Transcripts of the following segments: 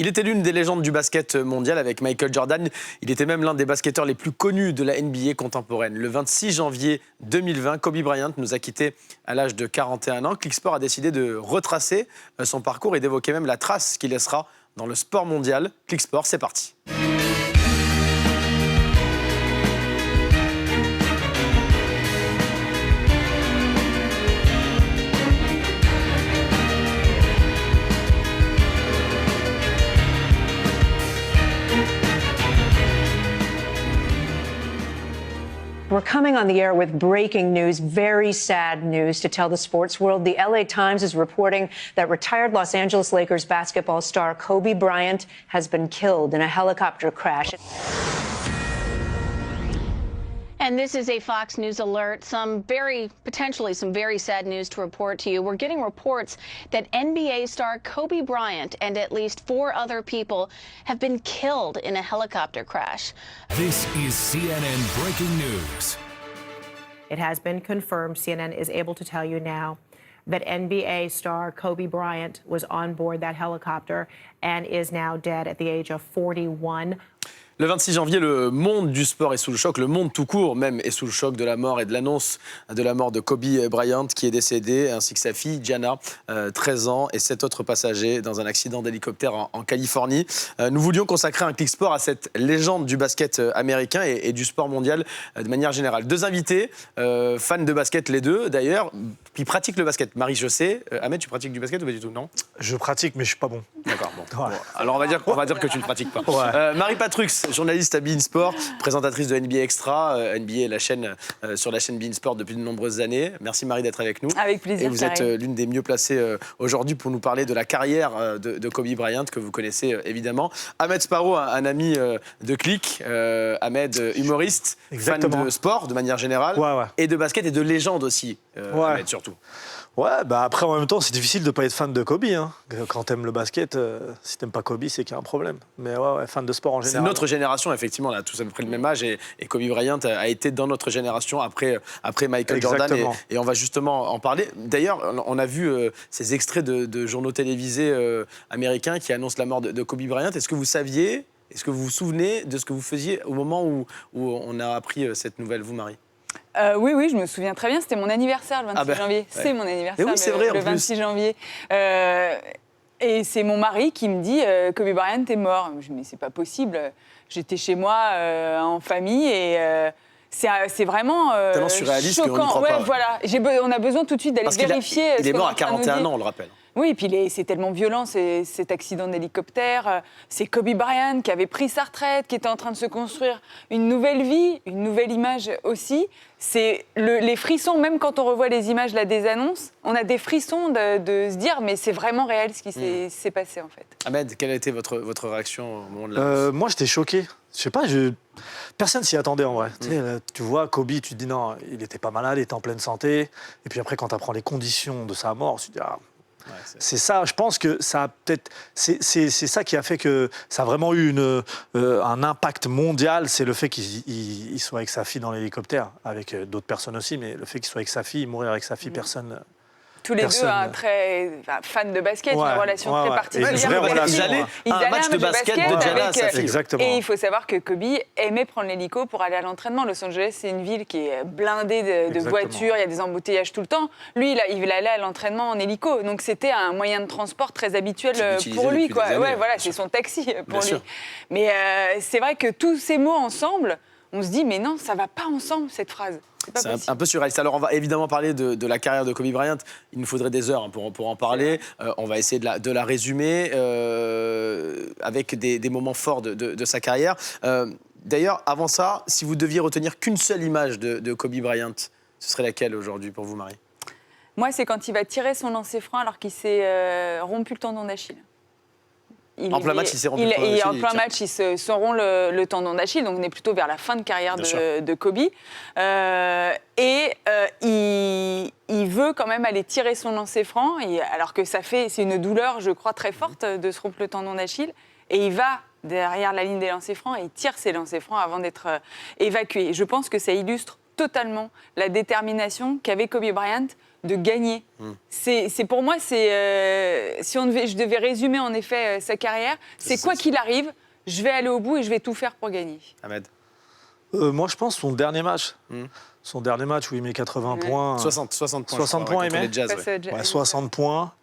Il était l'une des légendes du basket mondial avec Michael Jordan. Il était même l'un des basketteurs les plus connus de la NBA contemporaine. Le 26 janvier 2020, Kobe Bryant nous a quittés à l'âge de 41 ans. Clicksport a décidé de retracer son parcours et d'évoquer même la trace qu'il laissera dans le sport mondial. Clicksport, c'est parti. We're coming on the air with breaking news, very sad news to tell the sports world. The LA Times is reporting that retired Los Angeles Lakers basketball star Kobe Bryant has been killed in a helicopter crash. And this is a Fox News alert. Potentially some very sad news to report to you. We're getting reports that NBA star Kobe Bryant and at least 4 other people have been killed in a helicopter crash. This is CNN breaking news. It has been confirmed, CNN is able to tell you now, that NBA star Kobe Bryant was on board that helicopter and is now dead at the age of 41. Le 26 janvier, le monde du sport est sous le choc, le monde tout court même est sous le choc de la mort et de l'annonce de la mort de Kobe Bryant qui est décédé, ainsi que sa fille Gianna, 13 ans, et 7 autres passagers dans un accident d'hélicoptère en Californie. Nous voulions consacrer un Clicksport à cette légende du basket américain et du sport mondial de manière générale. 2 invités, fans de basket les deux d'ailleurs, qui pratiquent le basket. Marie, je sais. Ahmed, tu pratiques du basket ou pas du tout, non ? Je pratique, mais je suis pas bon. D'accord, bon. Ouais. Bon. Alors on va dire que tu ne pratiques pas. Ouais. Marie Patrux, journaliste à beIN Sport, présentatrice de NBA Extra. NBA est la chaîne sur la chaîne beIN Sport depuis de nombreuses années. Merci Marie d'être avec nous. Avec plaisir. Et vous êtes l'une des mieux placées aujourd'hui pour nous parler de la carrière de Kobe Bryant que vous connaissez évidemment. Ahmed Sparrow, un ami de Click. Ahmed, humoriste, Exactement. fan de sport de manière générale, et de basket et de légende aussi. Ahmed surtout. Ouais, bah après en même temps c'est difficile de pas être fan de Kobe. Hein. Quand t'aimes le basket, si t'aimes pas Kobe, c'est qu'il y a un problème. Mais ouais, fan de sport en général. C'est notre génération, effectivement, on a tous à peu près le même âge et Kobe Bryant a été dans notre génération après Michael Jordan et on va justement en parler. D'ailleurs, on a vu ces extraits de journaux télévisés américains qui annoncent la mort de Kobe Bryant. Est-ce que vous saviez, est-ce que vous vous souvenez de ce que vous faisiez au moment où on a appris cette nouvelle, vous Marie ? Oui, je me souviens très bien. C'était mon anniversaire le 26 janvier. C'est mon anniversaire le 26 janvier. Et c'est mon mari qui me dit Kobe Bryant est mort. Je me dis mais c'est pas possible. J'étais chez moi en famille et c'est vraiment tellement surréaliste choquant. Qu'on n'y croit pas. Voilà. On a besoin tout de suite d'aller vérifier. Il est mort à 41 ans, on le rappelle. Oui, et puis c'est tellement violent, cet accident d'hélicoptère. C'est Kobe Bryant qui avait pris sa retraite, qui était en train de se construire une nouvelle vie, une nouvelle image aussi. C'est les frissons, même quand on revoit les images là, des annonces, on a des frissons de se dire mais c'est vraiment réel ce qui s'est passé en fait. Ahmed, quelle a été votre réaction au moment de l'annonce ? Moi j'étais choqué. Je sais pas, personne s'y attendait en vrai. Tu vois, Kobe, tu te dis non, il n'était pas malade, il était en pleine santé. Et puis après, quand tu apprends les conditions de sa mort, tu te dis c'est ça, je pense que ça a peut-être. C'est ça qui a fait que ça a vraiment eu un impact mondial. C'est le fait qu'il soit avec sa fille dans l'hélicoptère, avec d'autres personnes aussi, mais le fait qu'il soit avec sa fille, mourir avec sa fille, personne. Tous les deux, très fans de basket, une relation très particulière. Ils allaient un match de basket de Gianna, sa fille. Exactement. Et il faut savoir que Kobe aimait prendre l'hélico pour aller à l'entraînement. Los Angeles, c'est une ville qui est blindée de voitures, il y a des embouteillages tout le temps. Lui, il allait à l'entraînement en hélico. Donc c'était un moyen de transport très habituel pour lui. C'est son taxi pour lui. Mais c'est vrai que tous ces mots ensemble, on se dit, mais non, ça ne va pas ensemble, cette phrase. C'est un peu surréaliste. Alors, on va évidemment parler de la carrière de Kobe Bryant. Il nous faudrait des heures pour en parler. On va essayer de la résumer avec des moments forts de sa carrière. D'ailleurs, avant ça, si vous deviez retenir qu'une seule image de Kobe Bryant, ce serait laquelle aujourd'hui pour vous, Marie ? Moi, c'est quand il va tirer son lancer franc alors qu'il s'est rompu le tendon d'Achille. En plein match, il s'est rompu le tendon d'Achille. En plein match, il se rompt le tendon d'Achille. Donc, on est plutôt vers la fin de carrière de Kobe. Il veut quand même aller tirer son lancer franc, alors que c'est une douleur, je crois, très forte de se rompre le tendon d'Achille. Et il va derrière la ligne des lancers francs et il tire ses lancers francs avant d'être évacué. Je pense que ça illustre totalement la détermination qu'avait Kobe Bryant de gagner. C'est pour moi, si je devais résumer en effet sa carrière, c'est quoi qu'il arrive, je vais aller au bout et je vais tout faire pour gagner. Ahmed. Moi, je pense son dernier match. Son dernier match où il met 80 points. 60 points. 60 points, il met. Les Jazz, ouais. Ouais, 60 points.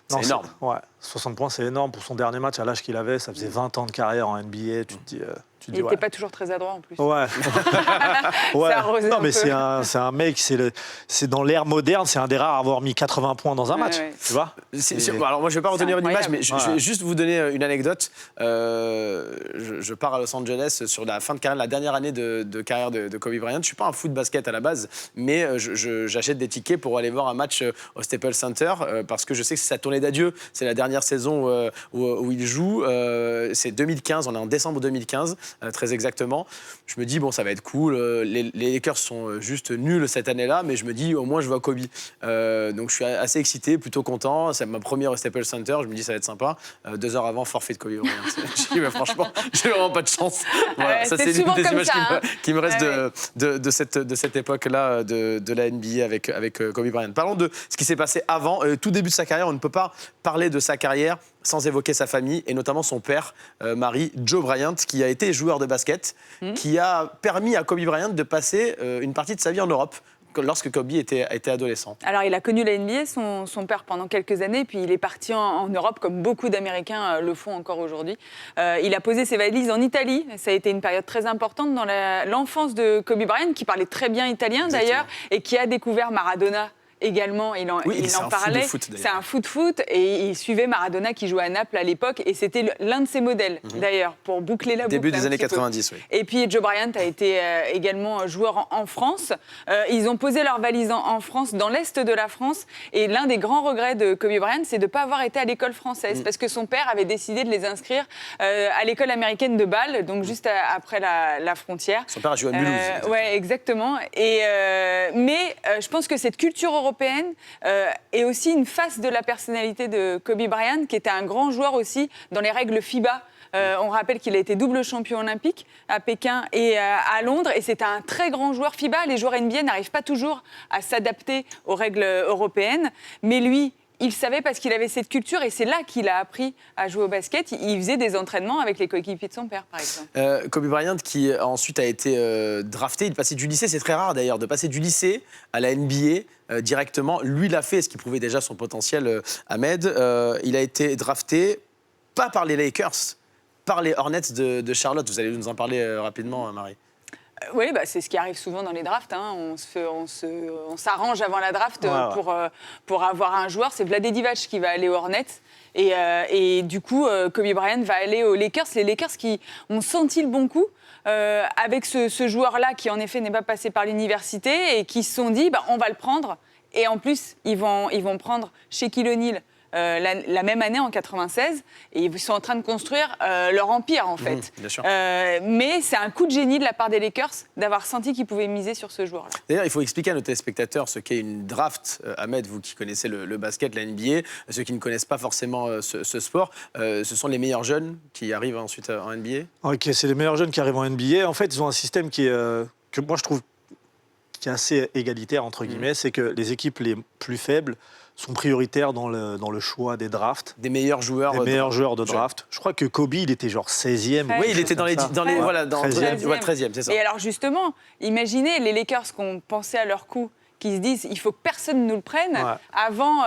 C'est énorme. Ouais, 60 points, c'est énorme. Pour son dernier match, à l'âge qu'il avait, ça faisait 20 ans de carrière en NBA. Tu te dis, il n'était pas toujours très adroit en plus. Ouais. Ouais. Ça arrosait Non, un mais peu. c'est un mec, c'est dans l'ère moderne, c'est un des rares à avoir mis 80 points dans un match. Ouais. Tu vois Alors moi je vais pas retenir une image, mais incroyable. je vais juste vous donner une anecdote. Je pars à Los Angeles sur la fin de carrière, la dernière année de carrière de Kobe Bryant. Je suis pas un fou de basket à la base, mais j'achète des tickets pour aller voir un match au Staples Center parce que je sais que c'est sa tournée d'adieu. C'est la dernière saison où il joue. C'est 2015, on est en décembre 2015, très exactement. Je me dis bon, ça va être cool. Les Lakers sont juste nuls cette année-là, mais je me dis au moins je vois Kobe. Donc je suis assez excité, plutôt content. C'est ma première au Staples Center. Je me dis ça va être sympa. 2 heures avant, forfait de Kobe Bryant. Je dis mais franchement, j'ai vraiment pas de chance. Voilà, Ouais, ça c'est c'est l'une souvent des comme images ça, qui me reste Ouais, de cette époque-là de la NBA avec Kobe Bryant. Parlons de ce qui s'est passé avant, tout début de sa carrière. On ne peut pas parler de sa carrière sans évoquer sa famille et notamment son père, Mari, Joe Bryant, qui a été joueur de basket, qui a permis à Kobe Bryant de passer une partie de sa vie en Europe lorsque Kobe était adolescent. Alors, il a connu la NBA, son père, pendant quelques années, puis il est parti en Europe, comme beaucoup d'Américains le font encore aujourd'hui. Il a posé ses valises en Italie. Ça a été une période très importante dans l'enfance de Kobe Bryant, qui parlait très bien italien d'ailleurs, et qui a découvert Maradona. Également, il en parlait. C'est un fou de foot et il suivait Maradona qui jouait à Naples à l'époque et c'était l'un de ses modèles d'ailleurs pour boucler la boucle. Début des années 90, oui. Et puis Joe Bryant a été également joueur en France. Ils ont posé leurs valises en France, dans l'est de la France. Et l'un des grands regrets de Kobe Bryant, c'est de ne pas avoir été à l'école française parce que son père avait décidé de les inscrire à l'école américaine de Bâle, donc juste après la frontière. Son père a joué à Mulhouse. Oui, exactement. Mais je pense que cette culture européenne est aussi une face de la personnalité de Kobe Bryant, qui était un grand joueur aussi dans les règles FIBA. On rappelle qu'il a été double champion olympique à Pékin et à Londres, et c'était un très grand joueur FIBA. Les joueurs NBA n'arrivent pas toujours à s'adapter aux règles européennes, mais lui, il savait parce qu'il avait cette culture et c'est là qu'il a appris à jouer au basket. Il faisait des entraînements avec les coéquipiers de son père, par exemple. Kobe Bryant, qui ensuite a été drafté, il passait du lycée, c'est très rare d'ailleurs, de passer du lycée à la NBA directement. Lui l'a fait, ce qui prouvait déjà son potentiel, Ahmed. Il a été drafté, pas par les Lakers, par les Hornets de Charlotte. Vous allez nous en parler rapidement, Marie. Oui, c'est ce qui arrive souvent dans les drafts. On s'arrange avant la draft pour avoir un joueur. C'est Vlade Divac qui va aller aux Hornets. Et du coup, Kobe Bryant va aller aux Lakers. Les Lakers qui ont senti le bon coup avec ce joueur-là qui, en effet, n'est pas passé par l'université et qui se sont dit, on va le prendre. Et en plus, ils vont prendre Shaquille O'Neal la même année, en 96, et ils sont en train de construire leur empire, en fait. Bien sûr. Mais c'est un coup de génie de la part des Lakers d'avoir senti qu'ils pouvaient miser sur ce joueur-là. D'ailleurs, il faut expliquer à nos téléspectateurs ce qu'est une draft. Ahmed, vous qui connaissez le basket, la NBA, ceux qui ne connaissent pas forcément ce sport, ce sont les meilleurs jeunes qui arrivent ensuite en NBA. Ok, c'est les meilleurs jeunes qui arrivent en NBA. En fait, ils ont un système que moi, je trouve qui est assez égalitaire, entre guillemets. C'est que les équipes les plus faibles sont prioritaires dans le choix des drafts. Des meilleurs joueurs. Des meilleurs joueurs de draft. Je crois que Kobe, il était genre 16e. Oui, il était dans les 13e, c'est ça. Et alors justement, imaginez les Lakers qui ont pensé à leur coup, qui se disent il faut que personne nous le prenne avant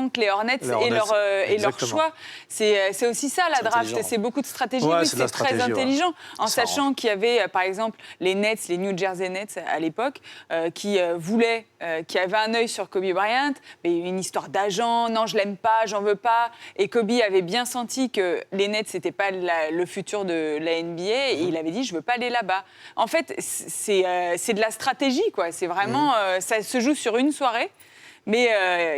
que les Hornets aient leur choix. C'est aussi ça la draft, c'est beaucoup de stratégie, c'est très intelligent. En sachant qu'il y avait par exemple les Nets, les New Jersey Nets à l'époque, qui avaient un œil sur Kobe Bryant, mais une histoire d'agent, non je l'aime pas, j'en veux pas. Et Kobe avait bien senti que les Nets c'était pas le futur de la NBA et il avait dit je veux pas aller là-bas. En fait c'est de la stratégie quoi, c'est vraiment ça se joue sur une soirée, mais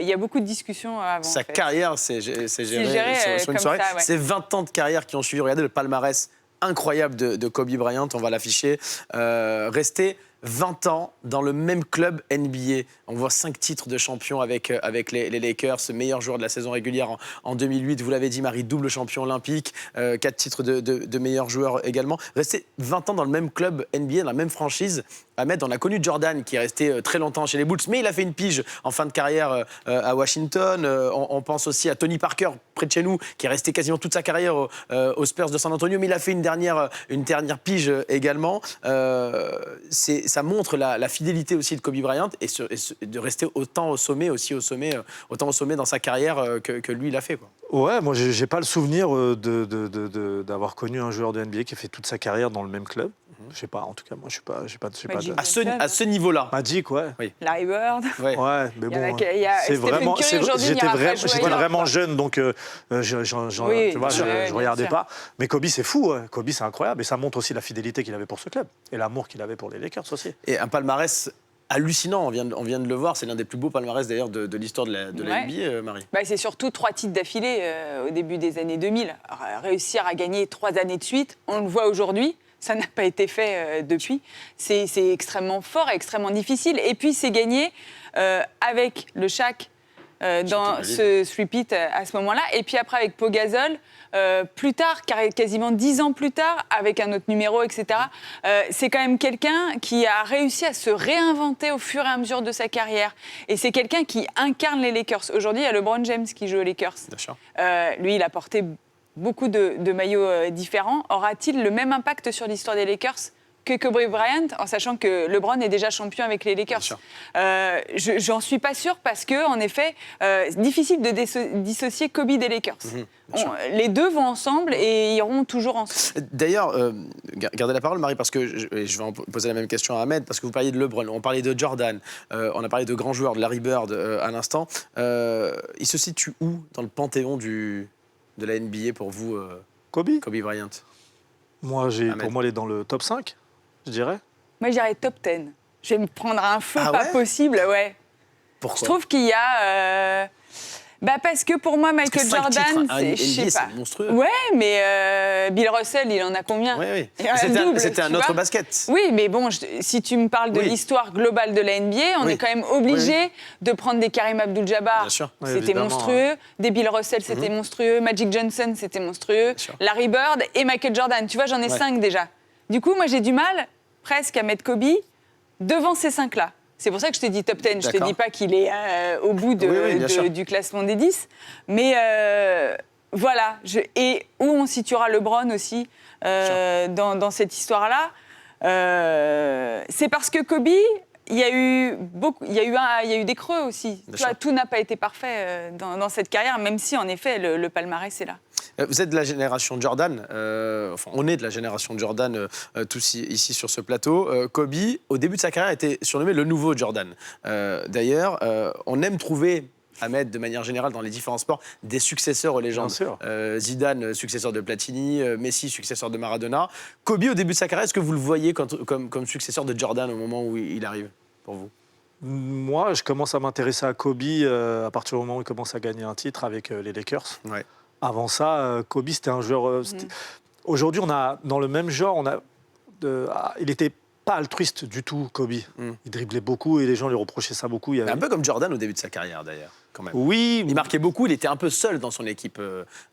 il y a beaucoup de discussions avant. Sa carrière, c'est géré sur une soirée. Ça, ouais. C'est 20 ans de carrière qui ont suivi. Regardez le palmarès incroyable de Kobe Bryant, on va l'afficher. Resté 20 ans dans le même club NBA. On voit 5 titres de champion avec les Lakers, meilleur joueur de la saison régulière en 2008. Vous l'avez dit, Marie, double champion olympique, 4 titres de meilleur joueur également. Rester 20 ans dans le même club NBA, dans la même franchise. Ahmed, on a connu Jordan qui est resté très longtemps chez les Bulls, mais il a fait une pige en fin de carrière à Washington. On pense aussi à Tony Parker, près de chez nous, qui est resté quasiment toute sa carrière aux Spurs de San Antonio, mais il a fait une dernière pige également. Ça montre la fidélité aussi de Kobe Bryant et de rester autant au sommet dans sa carrière que lui, il a fait, quoi. Ouais, moi, j'ai pas le souvenir d'avoir connu un joueur de NBA qui a fait toute sa carrière dans le même club. Je sais pas, en tout cas, moi, je suis pas. Magic. À ce niveau-là. Magic, ouais. Oui. Larry Bird. Ouais. Ouais, mais bon. C'est vraiment. J'étais vraiment jeune, donc je regardais pas. Mais Kobe, c'est fou. Ouais. Kobe, c'est incroyable. Et ça montre aussi la fidélité qu'il avait pour ce club et l'amour qu'il avait pour les Lakers aussi. Et un palmarès hallucinant, on vient de le voir. C'est l'un des plus beaux palmarès d'ailleurs de l'histoire de la NBA, Marie. C'est surtout 3 titres d'affilée au début des années 2000. Réussir à gagner 3 années de suite, on le voit aujourd'hui. Ça n'a pas été fait depuis. C'est extrêmement fort et extrêmement difficile. Et puis, c'est gagné avec le Shaq dans ce three-peat à ce moment-là. Et puis après, avec Pau Gasol, plus tard, quasiment 10 ans plus tard, avec un autre numéro, etc. C'est quand même quelqu'un qui a réussi à se réinventer au fur et à mesure de sa carrière. Et c'est quelqu'un qui incarne les Lakers. Aujourd'hui, il y a LeBron James qui joue aux Lakers. Bien sûr. Lui, il a porté beaucoup de maillots différents. Aura-t-il le même impact sur l'histoire des Lakers que Kobe Bryant, en sachant que LeBron est déjà champion avec les Lakers? J'en suis pas sûre parce que, en effet, difficile de dissocier Kobe des Lakers. Les deux vont ensemble et iront toujours ensemble. D'ailleurs, gardez la parole, Marie, parce que je vais en poser la même question à Ahmed, parce que vous parliez de LeBron, on parlait de Jordan, on a parlé de grands joueurs, de Larry Bird à l'instant. Il se situe où dans le panthéon de la NBA pour vous, Kobe Bryant? Moi, pour moi, il est dans le top 5, je dirais. Moi, je dirais top 10. Je vais me prendre un feu Ah pas ouais possible, ouais. Pourquoi? Je trouve qu'il y a... parce que pour moi, Michael Jordan, c'est monstrueux. Ouais, mais Bill Russell, il en a combien? Oui. Double, C'était un autre basket. Oui, mais bon, si tu me parles de l'histoire globale de la NBA, on est quand même obligé de prendre des Karim Abdul-Jabbar. C'était monstrueux. Des Bill Russell, c'était monstrueux. Magic Johnson, c'était monstrueux. Larry Bird et Michael Jordan. Tu vois, j'en ai 5 déjà. Du coup, moi, j'ai du mal presque à mettre Kobe devant ces 5-là. C'est pour ça que je t'ai dit top 10. Je ne te dis pas qu'il est au bout du classement des 10. Mais voilà. Et où on situera LeBron aussi dans cette histoire-là. C'est parce que Kobe, il y a eu des creux aussi. Tu vois, tout n'a pas été parfait dans cette carrière, même si, en effet, le palmarès est là. Vous êtes de la génération Jordan, on est de la génération Jordan tous ici sur ce plateau. Kobe, au début de sa carrière, était surnommé le nouveau Jordan. D'ailleurs, on aime trouver, Ahmed, de manière générale, dans les différents sports, des successeurs aux légendes. Zidane, successeur de Platini, Messi, successeur de Maradona. Kobe, au début de sa carrière, est-ce que vous le voyez comme successeur de Jordan au moment où il arrive, pour vous? Moi, je commence à m'intéresser à Kobe à partir du moment où il commence à gagner un titre avec les Lakers. Ouais. Avant ça, Kobe, c'était un joueur... Aujourd'hui, on a, dans le même genre, il n'était pas altruiste du tout, Kobe. Il driblait beaucoup et les gens lui reprochaient ça beaucoup. Un peu comme Jordan au début de sa carrière, d'ailleurs. Quand même. Oui. Il marquait beaucoup, il était un peu seul dans son équipe,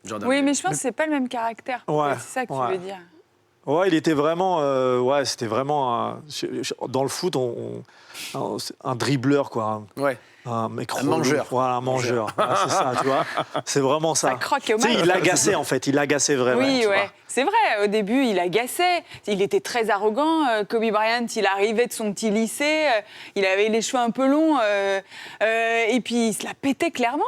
Jordan. Oui, mais je pense que c'est pas le même caractère. Ouais, c'est ça que tu veux dire. Ouais, il était vraiment... c'était vraiment... dans le foot, un dribbleur, quoi. Ouais. Un mec un mangeur. Voilà, un mangeur. C'est ça, tu vois. C'est vraiment ça. Ça croque au mal. Il l'agaçait, en fait. Il l'agaçait vraiment. Oui, ouais. C'est vrai, au début, il agaçait. Il était très arrogant. Kobe Bryant, il arrivait de son petit lycée. Il avait les cheveux un peu longs. Et puis, il se la pétait clairement,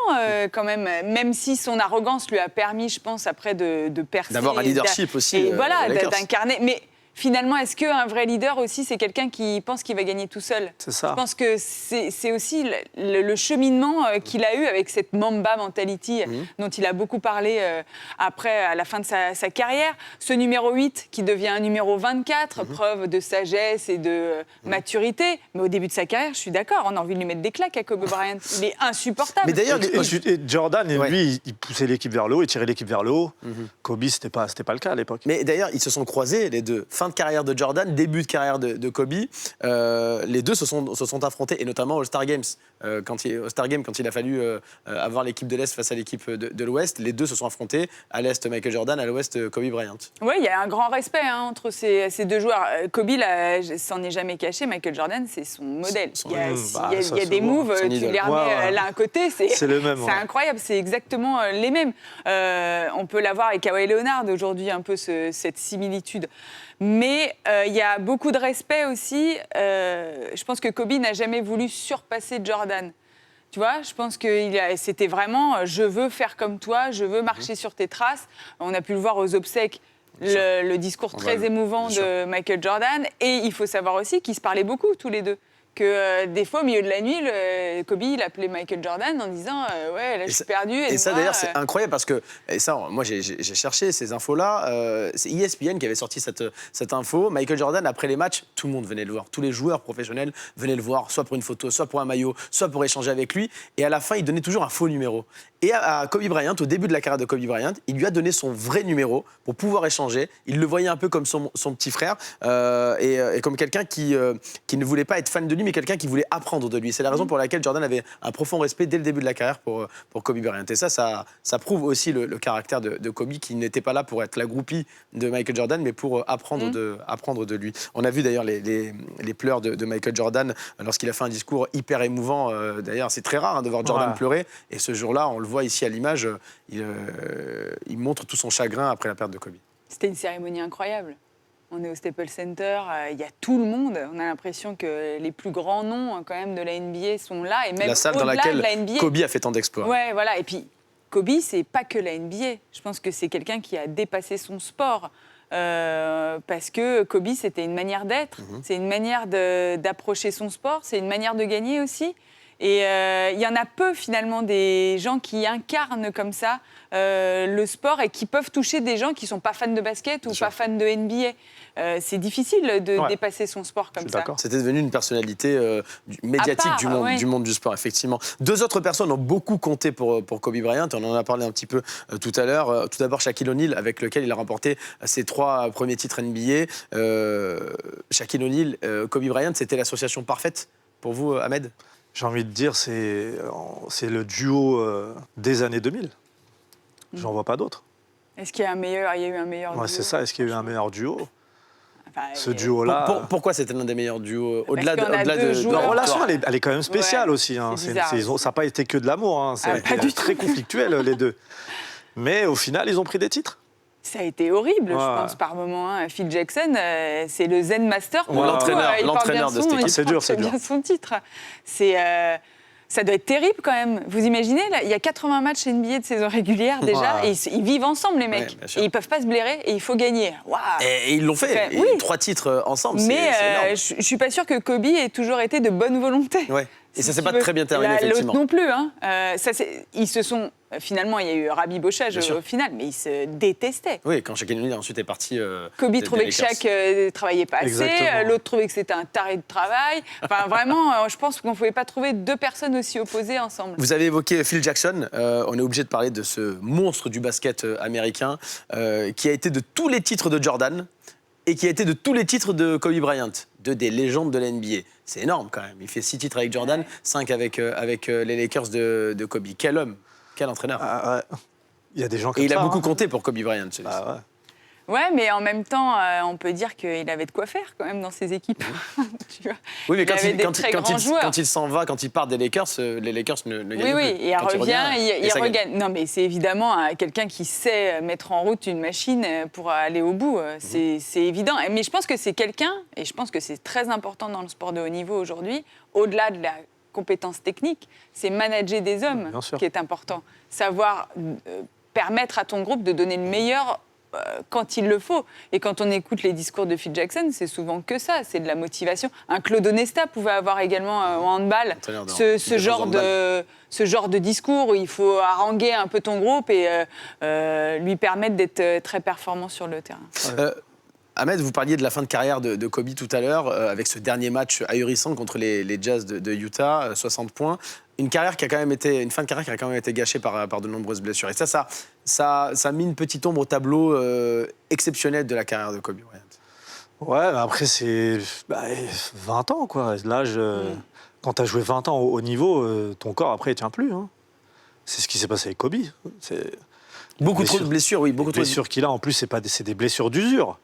quand même. Même si son arrogance lui a permis, je pense, après de percer. D'avoir un leadership aussi. Et voilà, d'incarner. Mais finalement, est-ce qu'un vrai leader aussi, c'est quelqu'un qui pense qu'il va gagner tout seul? C'est ça. Je pense que c'est aussi le cheminement qu'il a eu avec cette Mamba mentality dont il a beaucoup parlé après, à la fin de sa carrière. Ce numéro 8 qui devient un numéro 24, preuve de sagesse et de maturité. Mais au début de sa carrière, je suis d'accord, on a envie de lui mettre des claques à Kobe Bryant. Il est insupportable. Mais d'ailleurs, Jordan, lui, il poussait l'équipe vers le haut, il tirait l'équipe vers le haut. Kobe, c'était pas le cas à l'époque. Mais d'ailleurs, ils se sont croisés, les deux, fin de carrière de Jordan, début de carrière de Kobe. Les deux se sont affrontés, et notamment au All-Star Games. Quand il a fallu avoir l'équipe de l'Est face à l'équipe de l'Ouest, les deux se sont affrontés. À l'Est, Michael Jordan, à l'Ouest, Kobe Bryant. Oui, il y a un grand respect entre ces deux joueurs. Kobe, s'en est jamais caché. Michael Jordan, c'est son modèle. Il y a des moves, tu les remets l'un à côté, c'est le même. C'est incroyable, c'est exactement les mêmes. On peut l'avoir avec Kawhi Leonard aujourd'hui, un peu cette similitude. Mais il y a beaucoup de respect aussi. Je pense que Kobe n'a jamais voulu surpasser Jordan. Tu vois, je pense que c'était vraiment « je veux faire comme toi, je veux marcher sur tes traces ». On a pu le voir aux obsèques, le discours très émouvant de Michael Jordan. Et il faut savoir aussi qu'ils se parlaient beaucoup tous les deux. Que des fois, au milieu de la nuit, Kobe, il appelait Michael Jordan en disant ouais, là, je suis perdu. Et ça, d'ailleurs, c'est incroyable parce que, et ça, moi, j'ai cherché ces infos-là. C'est ESPN qui avait sorti cette info. Michael Jordan, après les matchs, tout le monde venait le voir. Tous les joueurs professionnels venaient le voir, soit pour une photo, soit pour un maillot, soit pour échanger avec lui. Et à la fin, il donnait toujours un faux numéro. Et à Kobe Bryant, au début de la carrière de Kobe Bryant, il lui a donné son vrai numéro pour pouvoir échanger. Il le voyait un peu comme son petit frère et comme quelqu'un qui ne voulait pas être fan de lui, mais quelqu'un qui voulait apprendre de lui. C'est la raison pour laquelle Jordan avait un profond respect dès le début de la carrière pour Kobe Bryant. Et ça prouve aussi le caractère de Kobe, qui n'était pas là pour être la groupie de Michael Jordan, mais pour apprendre de lui. On a vu d'ailleurs les pleurs de Michael Jordan lorsqu'il a fait un discours hyper émouvant. D'ailleurs, c'est très rare de voir Jordan pleurer. Et ce jour-là, on le voit ici à l'image, il montre tout son chagrin après la perte de Kobe. C'était une cérémonie incroyable. On est au Staples Center, il y a tout le monde. On a l'impression que les plus grands noms quand même de la NBA sont là, et même la salle dans au-delà laquelle de la NBA. Kobe a fait tant d'exploits. Ouais, voilà. Et puis Kobe, c'est pas que la NBA. Je pense que c'est quelqu'un qui a dépassé son sport. Parce que Kobe, c'était une manière d'être, c'est une manière d'approcher son sport, c'est une manière de gagner aussi. Et il y en a peu, finalement, des gens qui incarnent comme ça le sport et qui peuvent toucher des gens qui ne sont pas fans de basket ou pas fans de NBA. C'est difficile de dépasser son sport comme ça. C'était devenu une personnalité médiatique du monde du sport, effectivement. Deux autres personnes ont beaucoup compté pour Kobe Bryant. On en a parlé un petit peu tout à l'heure. Tout d'abord, Shaquille O'Neal, avec lequel il a remporté ses 3 premiers titres NBA. Shaquille O'Neal, Kobe Bryant, c'était l'association parfaite pour vous, Ahmed ? J'ai envie de dire, c'est le duo des années 2000. J'en vois pas d'autres. Est-ce qu'il y a eu un meilleur duo ? C'est ça, est-ce qu'il y a eu un meilleur duo ? Enfin, ce duo-là... Pourquoi c'était l'un des meilleurs duos au-delà de leur relation, elle est quand même spéciale aussi. Hein. C'est bizarre. Ça n'a pas été que de l'amour. Hein. Très conflictuel, les deux. Mais au final, ils ont pris des titres. Ça a été horrible, je pense, par moment. Hein. Phil Jackson, c'est le Zen Master. L'entraîneur de cette équipe. C'est dur, c'est dur. Bien son titre. Ça doit être terrible quand même. Vous imaginez, là, il y a 80 matchs NBA de saison régulière déjà, et ils vivent ensemble, les mecs. Et ils ne peuvent pas se blairer, et il faut gagner. Wow. Et ils l'ont fait. 3 titres ensemble, mais c'est je ne suis pas sûre que Kobe ait toujours été de bonne volonté. Ouais. Et ça ne s'est pas très bien terminé, effectivement. L'autre non plus. Hein. Ils se sont... Finalement, il y a eu rabibochage au final, mais ils se détestaient. Oui, quand Shaquille O'Neal ensuite est parti... Kobe trouvait que Shaq ne travaillait pas assez, l'autre trouvait que c'était un taré de travail. Enfin, vraiment, je pense qu'on ne pouvait pas trouver 2 personnes aussi opposées ensemble. Vous avez évoqué Phil Jackson. On est obligé de parler de ce monstre du basket américain qui a été de tous les titres de Jordan et qui a été de tous les titres de Kobe Bryant, des légendes de la NBA. C'est énorme quand même. Il fait 6 titres avec Jordan, 5 avec les Lakers de Kobe. Quel homme, quel entraîneur. Il y a des gens comme ça. Et il a beaucoup compté pour Kobe Bryant. Ouais, mais en même temps, on peut dire qu'il avait de quoi faire quand même dans ses équipes. Tu vois, oui, mais quand il s'en va, quand il part des Lakers, les Lakers ne gagnent plus. Oui, et il regagne. Non, mais c'est évidemment quelqu'un qui sait mettre en route une machine pour aller au bout. C'est évident. Mais je pense que c'est quelqu'un, et je pense que c'est très important dans le sport de haut niveau aujourd'hui, au-delà de la compétence technique, c'est manager des hommes qui est important. Savoir permettre à ton groupe de donner le meilleur quand il le faut. Et quand on écoute les discours de Phil Jackson, c'est souvent que ça, c'est de la motivation. Un Claude Onesta pouvait avoir également au handball ce genre de discours où il faut haranguer un peu ton groupe et lui permettre d'être très performant sur le terrain. Ahmed, vous parliez de la fin de carrière de Kobe tout à l'heure, avec ce dernier match ahurissant contre les Jazz de Utah, 60 points. Une fin de carrière qui a quand même été gâchée par de nombreuses blessures. Et ça a mis une petite ombre au tableau exceptionnel de la carrière de Kobe Bryant. Ouais, mais après, c'est 20 ans, quoi. L'âge, quand tu as joué 20 ans au haut niveau, ton corps, après, il tient plus. Hein. C'est ce qui s'est passé avec Kobe. C'est Beaucoup trop de blessures, oui. Beaucoup les trop de blessures qu'il a, en plus, c'est des blessures d'usure.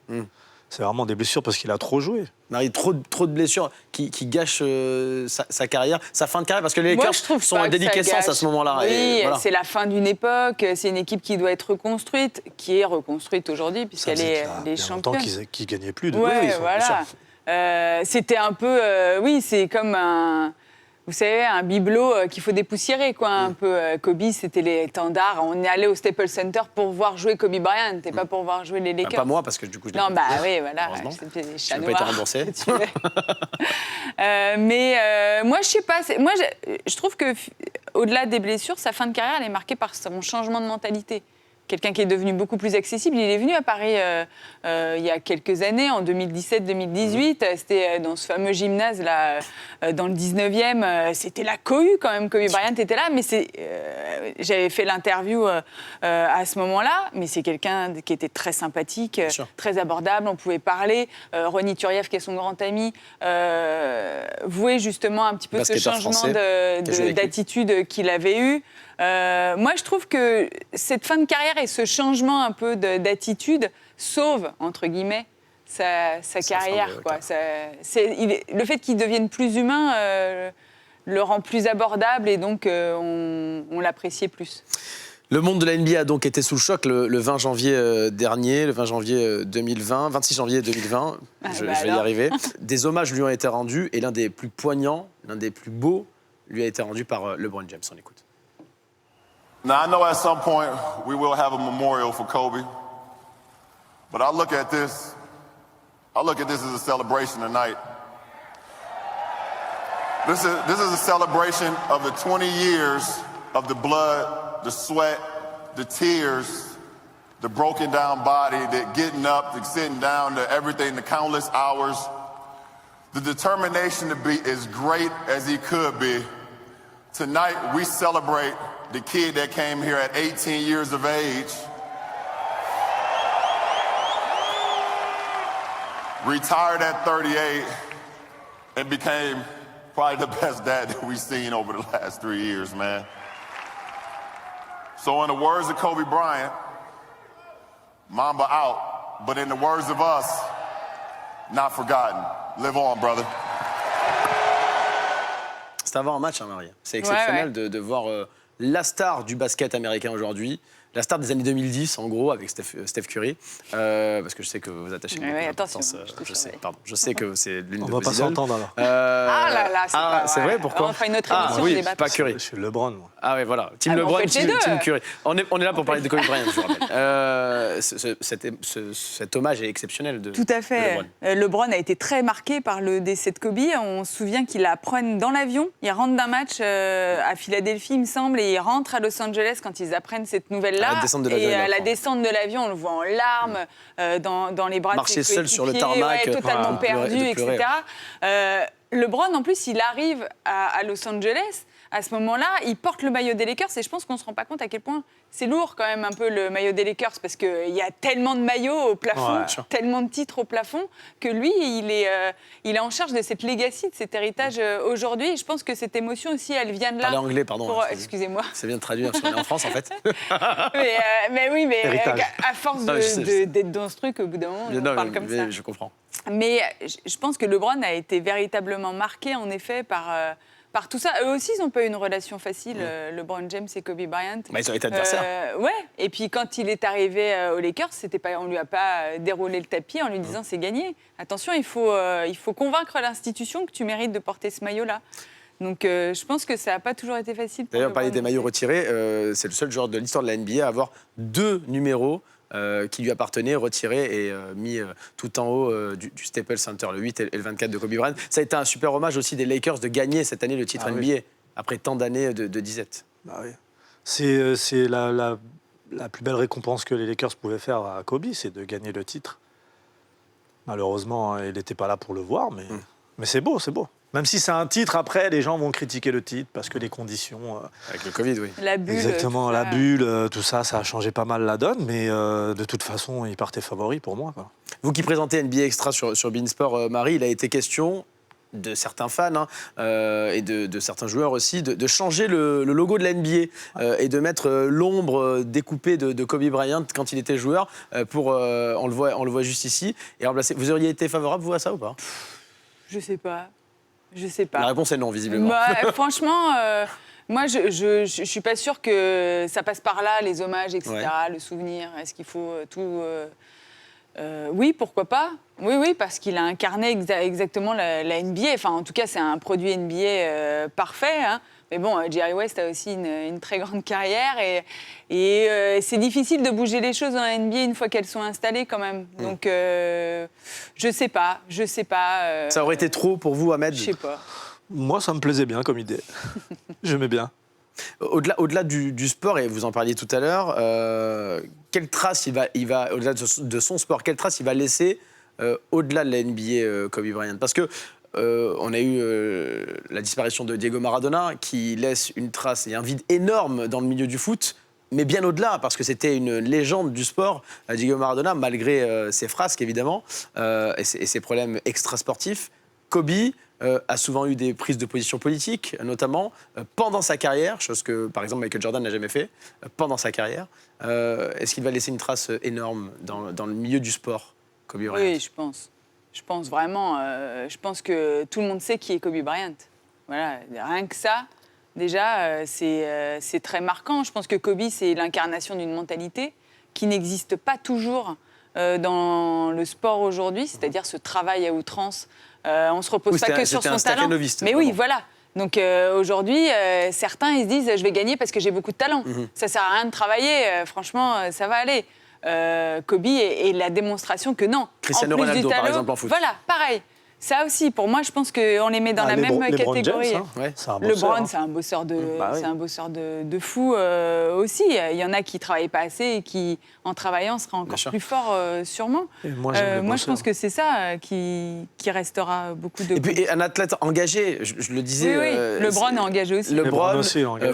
C'est vraiment des blessures parce qu'il a trop joué. Marie, trop de blessures qui gâchent sa carrière, sa fin de carrière, parce que les Lakers sont en déliquescence à ce moment-là. Oui, voilà. c'est la fin d'une époque, c'est une équipe qui doit être reconstruite, qui est reconstruite aujourd'hui, puisqu'elle est championne. Qu'ils ne gagnaient plus de ouais, voilà. C'était un peu... oui, c'est comme un... Vous savez, un bibelot qu'il faut dépoussiérer, quoi, un peu. Kobe, c'était les étendards. On est allé au Staples Center pour voir jouer Kobe Bryant, et pas pour voir jouer les Lakers. Pas moi, parce que du coup, je l'ai non, bah oui, voilà. C'était des je chats n'ai pas été noirs. remboursé. Moi, je sais pas. Moi, je trouve que au-delà des blessures, sa fin de carrière, elle est marquée par son changement de mentalité. Quelqu'un qui est devenu beaucoup plus accessible. Il est venu à Paris il y a quelques années, en 2017-2018. C'était dans ce fameux gymnase-là, dans le 19e. C'était la cohue quand même. Kobe Bryant était là, mais j'avais fait l'interview à ce moment-là. Mais c'est quelqu'un qui était très sympathique, très abordable. On pouvait parler. Ronny Turiev, qui est son grand ami, vouait justement un petit peu ce changement d'attitude qu'il avait eu. Moi, je trouve que cette fin de carrière et ce changement un peu d'attitude sauve, entre guillemets, sa carrière. Le fait qu'il devienne plus humain le rend plus abordable et donc on l'appréciait plus. Le monde de la NBA a donc été sous le choc le 20 janvier dernier, le 20 janvier 2020, 26 janvier 2020, je vais y arriver. Des hommages lui ont été rendus et l'un des plus poignants, l'un des plus beaux, lui a été rendu par LeBron James. On écoute. Now, I know at some point we will have a memorial for Kobe, but I look at this as a celebration tonight. This is a celebration of the 20 years of the blood, the sweat, the tears, the broken down body, the getting up, the sitting down, the everything, the countless hours, the determination to be as great as he could be. Tonight, we celebrate the kid that came here at 18 years of age, retired at 38, and became probably the best dad that we've seen over the last 3 years, man. So in the words of Kobe Bryant, Mamba out, but in the words of us, not forgotten. Live on, brother. C'est avant un match, hein, Marie. C'est exceptionnel de voir la star du basket américain aujourd'hui, la star des années 2010, en gros, avec Steph Curry. Parce que je sais que vous attachez beaucoup d'importance. Je sais que c'est l'une de vos idoles. On va pas s'entendre alors. Ah là là, c'est vrai, pourquoi? On fera une autre émission, oui, je débatte. pas Curry. Je suis LeBron, moi. Ah oui, voilà. Team LeBron, team Curry. On est là pour parler de Kobe Bryant, je vous rappelle. Cet hommage est exceptionnel de Tout à fait. LeBron a été très marqué par le décès de Kobe. On se souvient qu'il apprenne dans l'avion. Il rentre d'un match à Philadelphie, il me semble, et il rentre à Los Angeles quand ils apprennent cette nouvelle-là. À la descente de l'avion, et à la descente de l'avion, on le voit en larmes, dans les bras marcher de ses seul sur le coéquipiers, tarmac, totalement perdu, etc. LeBron, en plus, il arrive à Los Angeles. À ce moment-là, il porte le maillot des Lakers et je pense qu'on ne se rend pas compte à quel point c'est lourd quand même un peu le maillot des Lakers parce qu'il y a tellement de maillots au plafond, tellement de titres au plafond que lui, il est en charge de cette legacy, de cet héritage aujourd'hui. Et je pense que cette émotion aussi, elle vient de là. Parlez anglais, pardon. Excusez-moi. C'est bien de traduire parce qu'on est en France en fait. mais oui, mais à force d'être dans ce truc, au bout d'un moment, on parle comme ça. Je comprends. Mais je pense que LeBron a été véritablement marqué en effet par tout ça. Eux aussi, ils n'ont pas eu une relation facile, LeBron James et Kobe Bryant. Bah, ils ont été adversaires. Ouais. Et puis, quand il est arrivé aux Lakers, on ne lui a pas déroulé le tapis en lui disant c'est gagné. Attention, il faut convaincre l'institution que tu mérites de porter ce maillot-là. Donc, je pense que ça n'a pas toujours été facile. D'ailleurs, parler des maillots retirés, c'est le seul joueur de l'histoire de la NBA à avoir 2 numéros qui lui appartenaient, retirés et mis tout en haut du Staples Center, le 8 et le 24 de Kobe Bryant. Ça a été un super hommage aussi des Lakers de gagner cette année le titre NBA, après tant d'années de disette. Bah oui. C'est la plus belle récompense que les Lakers pouvaient faire à Kobe, c'est de gagner le titre. Malheureusement, il n'était pas là pour le voir, mais c'est beau, c'est beau. Même si c'est un titre, après, les gens vont critiquer le titre parce que les conditions... Avec le Covid, oui. La bulle. Exactement, la bulle, tout ça, ça a changé pas mal la donne, mais de toute façon, il partait favori pour moi, quoi. Vous qui présentez NBA Extra sur Beansport, Marie, il a été question de certains fans et de certains joueurs aussi, de changer le logo de la NBA et de mettre l'ombre découpée de Kobe Bryant quand il était joueur pour, on le voit juste ici, et remplacer. Vous auriez été favorable, vous, à ça ou pas? Je sais pas. La réponse est non, visiblement. Franchement, moi, je suis pas sûre que ça passe par là, les hommages, etc., le souvenir. Est-ce qu'il faut tout... oui, pourquoi pas. Oui, parce qu'il a incarné exactement la NBA. Enfin, en tout cas, c'est un produit NBA parfait. Hein. Mais bon, Jerry West a aussi une très grande carrière. Et c'est difficile de bouger les choses dans la NBA une fois qu'elles sont installées, quand même. Donc, je sais pas. Ça aurait été trop pour vous, Ahmed? Je sais pas. Moi, ça me plaisait bien comme idée. J'aimais bien. Au-delà du sport, et vous en parliez tout à l'heure, quelle trace il va au-delà de son sport, quelle trace il va laisser au-delà de la NBA, Kobe Bryant? Parce que on a eu la disparition de Diego Maradona, qui laisse une trace et un vide énorme dans le milieu du foot, mais bien au-delà, parce que c'était une légende du sport, Diego Maradona, malgré ses frasques, évidemment, et ses problèmes extrasportifs. Kobe a souvent eu des prises de position politiques, notamment pendant sa carrière, chose que, par exemple, Michael Jordan n'a jamais fait, pendant sa carrière. Est-ce qu'il va laisser une trace énorme dans le milieu du sport, Kobe Bryant? Oui, je pense. Je pense vraiment. Je pense que tout le monde sait qui est Kobe Bryant. Voilà, rien que ça, déjà, c'est très marquant. Je pense que Kobe, c'est l'incarnation d'une mentalité qui n'existe pas toujours dans le sport aujourd'hui, c'est-à-dire ce travail à outrance. On se repose pas que sur son talent. Mais oui, voilà. Donc aujourd'hui, certains ils se disent je vais gagner parce que j'ai beaucoup de talent. Ça sert à rien de travailler. Franchement, ça va aller. Kobe est la démonstration que non. Cristiano Ronaldo, par exemple, en foot. Voilà, pareil. Ça aussi, pour moi, je pense qu'on les met dans la même catégorie. LeBron, c'est un bosseur de fou aussi. Il y en a qui ne travaillent pas assez et qui, en travaillant, sera encore plus fort, sûrement. Moi, je pense que c'est ça qui restera beaucoup de... Et puis un athlète engagé, je le disais... Oui. LeBron est engagé aussi. LeBron,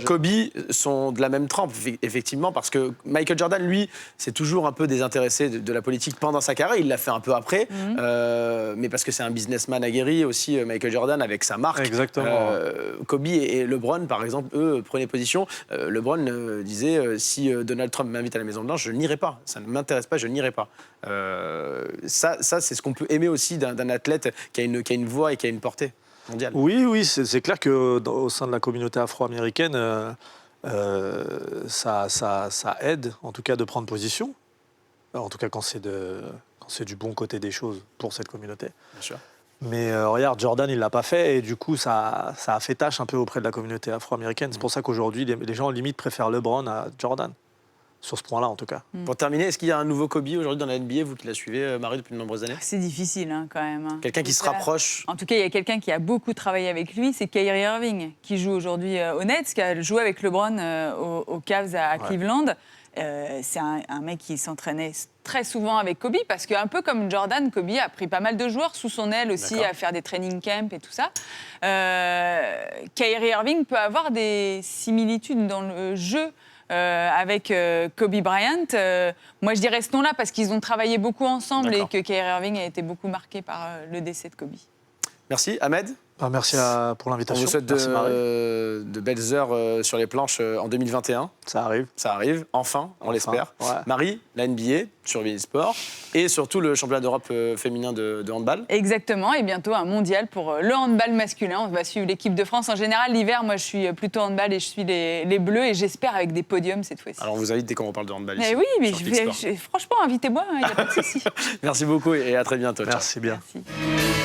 Kobe sont de la même trempe, effectivement, parce que Michael Jordan, lui, c'est toujours un peu désintéressé de la politique pendant sa carrière. Il l'a fait un peu après, mais parce que c'est un businessman aguerri aussi, Michael Jordan, avec sa marque. Exactement. Kobe et LeBron, par exemple, eux, prenaient position. LeBron disait, si Donald Trump m'invite à la Maison-Blanche, je n'irai pas. Ça ne m'intéresse pas, je n'irai pas. Ça c'est ce qu'on peut aimer aussi d'un athlète qui a une voix et qui a une portée mondiale. Oui, c'est clair qu'au sein de la communauté afro-américaine, ça aide, en tout cas, de prendre position. En tout cas, quand c'est du bon côté des choses pour cette communauté. Bien sûr. Mais regarde, Jordan, il ne l'a pas fait et du coup, ça a fait tâche un peu auprès de la communauté afro-américaine. C'est pour ça qu'aujourd'hui, les gens, limite, préfèrent LeBron à Jordan. Sur ce point-là, en tout cas. Pour terminer, est-ce qu'il y a un nouveau Kobe aujourd'hui dans la NBA, vous qui la suivez, Marie, depuis de nombreuses années? C'est difficile, quand même. Quelqu'un qui se rapproche? En tout cas, il y a quelqu'un qui a beaucoup travaillé avec lui, c'est Kyrie Irving, qui joue aujourd'hui au Nets, qui a joué avec LeBron aux Cavs à Cleveland. C'est un mec qui s'entraînait très souvent avec Kobe, parce qu'un peu comme Jordan, Kobe a pris pas mal de joueurs sous son aile aussi à faire des training camps et tout ça. Kyrie Irving peut avoir des similitudes dans le jeu avec Kobe Bryant. Moi, je dis restons là parce qu'ils ont travaillé beaucoup ensemble et que Kyrie Irving a été beaucoup marqué par le décès de Kobe. Merci. Ahmed? Merci pour l'invitation. On vous souhaite de belles heures sur les planches en 2021. Ça arrive. Ça arrive, enfin, on l'espère. Ouais. Marie, la NBA sur Beansport et surtout le championnat d'Europe féminin de handball. Exactement, et bientôt un mondial pour le handball masculin. On va suivre l'équipe de France. En général, l'hiver, moi, je suis plutôt handball et je suis les Bleus et j'espère avec des podiums cette fois-ci. Alors, on vous invite dès qu'on reparle de handball ici. Mais oui, mais franchement, invitez-moi, il n'y a pas de souci. Merci beaucoup et à très bientôt. Merci bien. Merci.